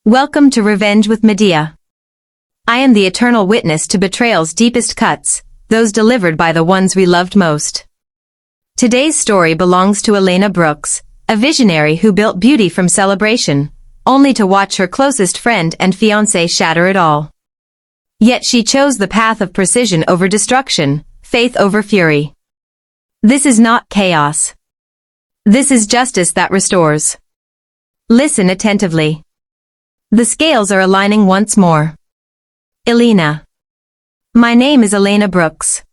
Welcome to Revenge with Medea. I am the eternal witness to betrayal's deepest cuts, those delivered by the ones we loved most. Today's story belongs to Elena Brooks, a visionary who built beauty from celebration, only to watch her closest friend and fiancé shatter it all. Yet she chose the path of precision over destruction, faith over fury. This is not chaos. This is justice that restores. Listen attentively. The scales are aligning once more. Elena. My name is Elena Brooks.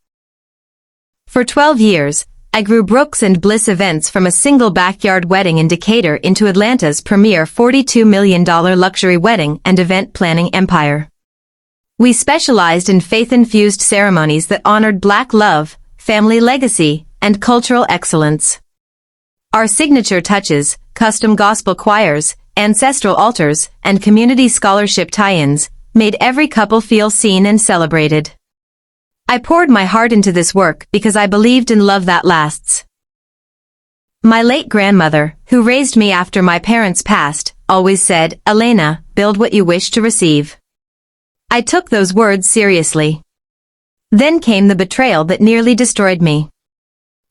For 12 years, I grew Brooks and Bliss events from a single backyard wedding in Decatur into Atlanta's premier $42 million luxury wedding and event planning empire. We specialized in faith-infused ceremonies that honored Black love, family legacy, and cultural excellence. Our signature touches, custom gospel choirs, ancestral altars, and community scholarship tie-ins, made every couple feel seen and celebrated. I poured my heart into this work because I believed in love that lasts. My late grandmother, who raised me after my parents passed, always said, "Elena, build what you wish to receive." I took those words seriously. Then came the betrayal that nearly destroyed me.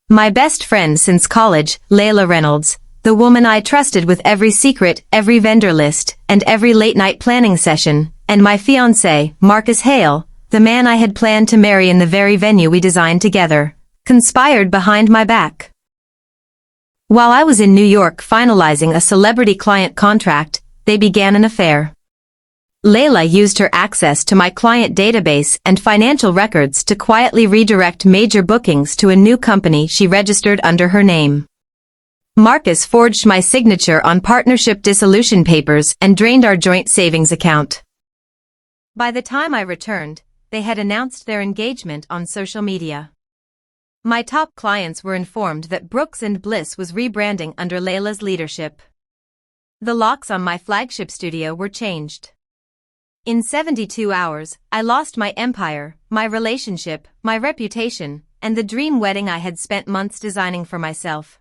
My best friend since college, Layla Reynolds, the woman I trusted with every secret, every vendor list, and every late-night planning session, and my fiancé, Marcus Hale, the man I had planned to marry in the very venue we designed together, conspired behind my back. While I was in New York finalizing a celebrity client contract, they began an affair. Layla used her access to my client database and financial records to quietly redirect major bookings to a new company she registered under her name. Marcus forged my signature on partnership dissolution papers and drained our joint savings account. By the time I returned, they had announced their engagement on social media. My top clients were informed that Brooks and Bliss was rebranding under Layla's leadership. The locks on my flagship studio were changed. In 72 hours, I lost my empire, my relationship, my reputation, and the dream wedding I had spent months designing for myself.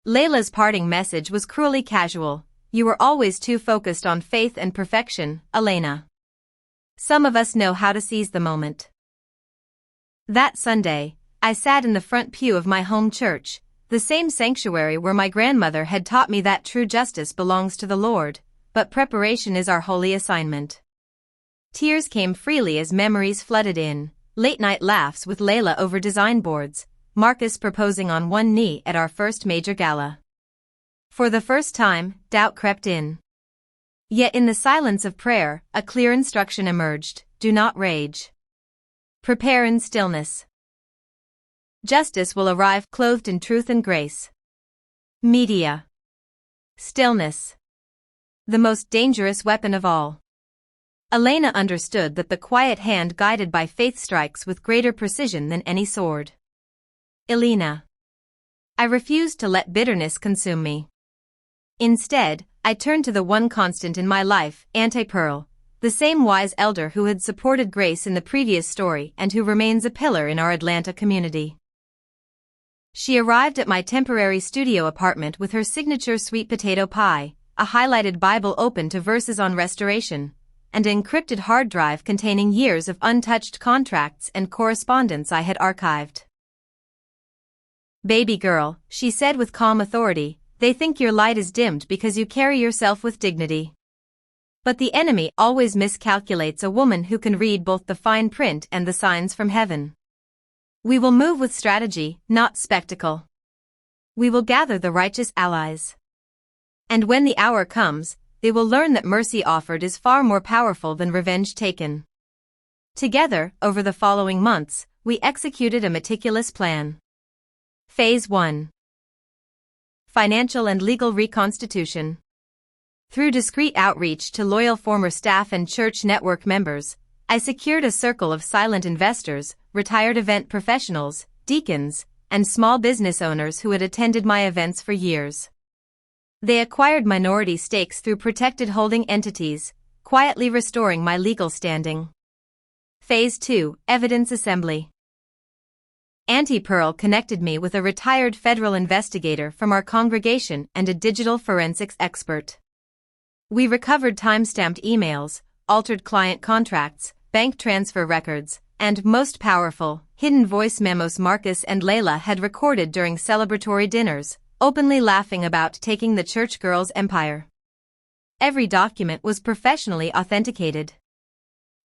Layla's parting message was cruelly casual. "You were always too focused on faith and perfection, Elena." Some of us know how to seize the moment. That Sunday, I sat in the front pew of my home church, the same sanctuary where my grandmother had taught me that true justice belongs to the Lord, but preparation is our holy assignment. Tears came freely as memories flooded in, late-night laughs with Layla over design boards, Marcus proposing on one knee at our first major gala. For the first time, doubt crept in. Yet in the silence of prayer, a clear instruction emerged: do not rage. Prepare in stillness. Justice will arrive clothed in truth and grace. Medea. Stillness. The most dangerous weapon of all. Elena understood that the quiet hand guided by faith strikes with greater precision than any sword. Elena. I refused to let bitterness consume me. Instead, I turned to the one constant in my life, Auntie Pearl, the same wise elder who had supported Grace in the previous story and who remains a pillar in our Atlanta community. She arrived at my temporary studio apartment with her signature sweet potato pie, a highlighted Bible open to verses on restoration, and an encrypted hard drive containing years of untouched contracts and correspondence I had archived. "Baby girl," she said with calm authority, "they think your light is dimmed because you carry yourself with dignity. But the enemy always miscalculates a woman who can read both the fine print and the signs from heaven. We will move with strategy, not spectacle. We will gather the righteous allies. And when the hour comes, they will learn that mercy offered is far more powerful than revenge taken." Together, over the following months, we executed a meticulous plan. Phase 1. Financial and legal reconstitution. Through discreet outreach to loyal former staff and church network members, I secured a circle of silent investors, retired event professionals, deacons, and small business owners who had attended my events for years. They acquired minority stakes through protected holding entities, quietly restoring my legal standing. Phase 2. Evidence assembly. Auntie Pearl connected me with a retired federal investigator from our congregation and a digital forensics expert. We recovered time-stamped emails, altered client contracts, bank transfer records, and, most powerful, hidden voice memos Marcus and Layla had recorded during celebratory dinners, openly laughing about taking the church girl's empire. Every document was professionally authenticated.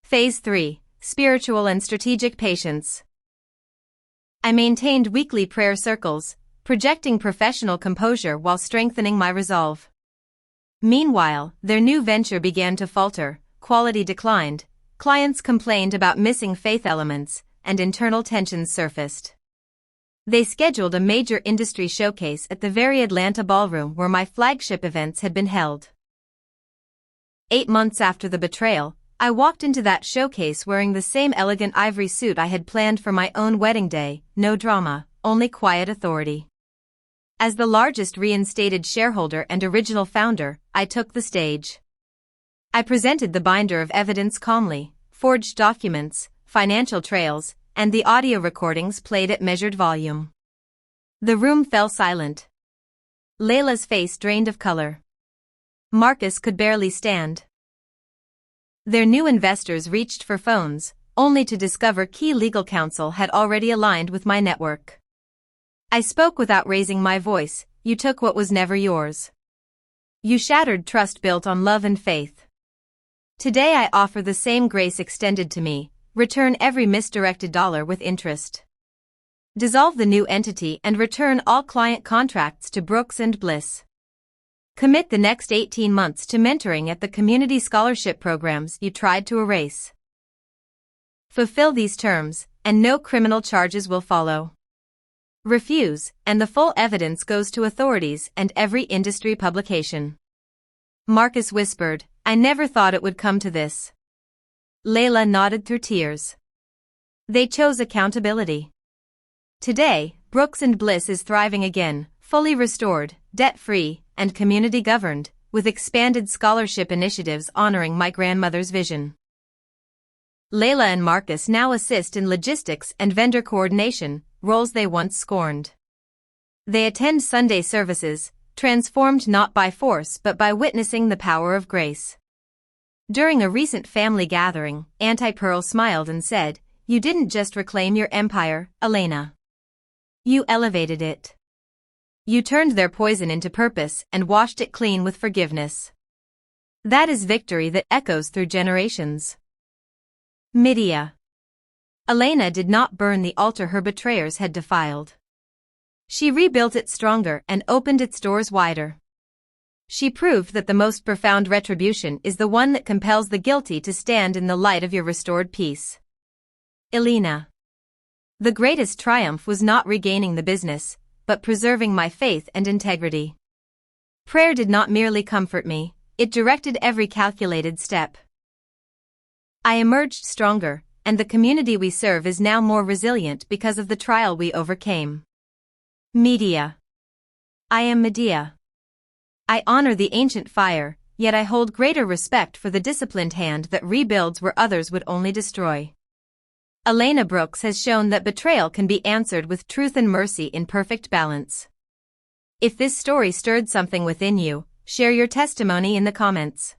Phase 3. Spiritual and Strategic Patience. I maintained weekly prayer circles, projecting professional composure while strengthening my resolve. Meanwhile, their new venture began to falter, quality declined, clients complained about missing faith elements, and internal tensions surfaced. They scheduled a major industry showcase at the very Atlanta ballroom where my flagship events had been held. 8 months after the betrayal, I walked into that showcase wearing the same elegant ivory suit I had planned for my own wedding day, no drama, only quiet authority. As the largest reinstated shareholder and original founder, I took the stage. I presented the binder of evidence calmly, forged documents, financial trails, and the audio recordings played at measured volume. The room fell silent. Layla's face drained of color. Marcus could barely stand. Their new investors reached for phones, only to discover key legal counsel had already aligned with my network. I spoke without raising my voice. You took what was never yours. You shattered trust built on love and faith. Today I offer the same grace extended to me. Return every misdirected dollar with interest. Dissolve the new entity and return all client contracts to Brooks and Bliss. Commit the next 18 months to mentoring at the community scholarship programs you tried to erase. Fulfill these terms, and no criminal charges will follow. Refuse, and the full evidence goes to authorities and every industry publication. Marcus whispered, I never thought it would come to this. Layla nodded through tears. They chose accountability. Today, Brooks and Bliss is thriving again, fully restored, debt-free, and community-governed, with expanded scholarship initiatives honoring my grandmother's vision. Layla and Marcus now assist in logistics and vendor coordination, roles they once scorned. They attend Sunday services, transformed not by force but by witnessing the power of grace. During a recent family gathering, Auntie Pearl smiled and said, You didn't just reclaim your empire, Elena. You elevated it. You turned their poison into purpose and washed it clean with forgiveness. That is victory that echoes through generations. Medea. Elena did not burn the altar her betrayers had defiled. She rebuilt it stronger and opened its doors wider. She proved that the most profound retribution is the one that compels the guilty to stand in the light of your restored peace. Elena. The greatest triumph was not regaining the business, but preserving my faith and integrity. Prayer did not merely comfort me, it directed every calculated step. I emerged stronger, and the community we serve is now more resilient because of the trial we overcame. Medea. I am Medea. I honor the ancient fire, yet I hold greater respect for the disciplined hand that rebuilds where others would only destroy. Elena Brooks has shown that betrayal can be answered with truth and mercy in perfect balance. If this story stirred something within you, share your testimony in the comments.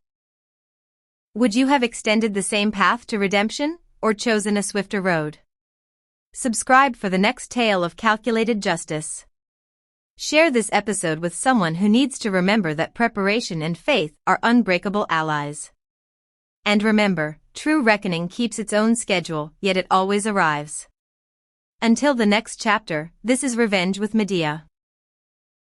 Would you have extended the same path to redemption, or chosen a swifter road? Subscribe for the next tale of calculated justice. Share this episode with someone who needs to remember that preparation and faith are unbreakable allies. And remember, true reckoning keeps its own schedule, yet it always arrives. Until the next chapter, this is Revenge with Medea.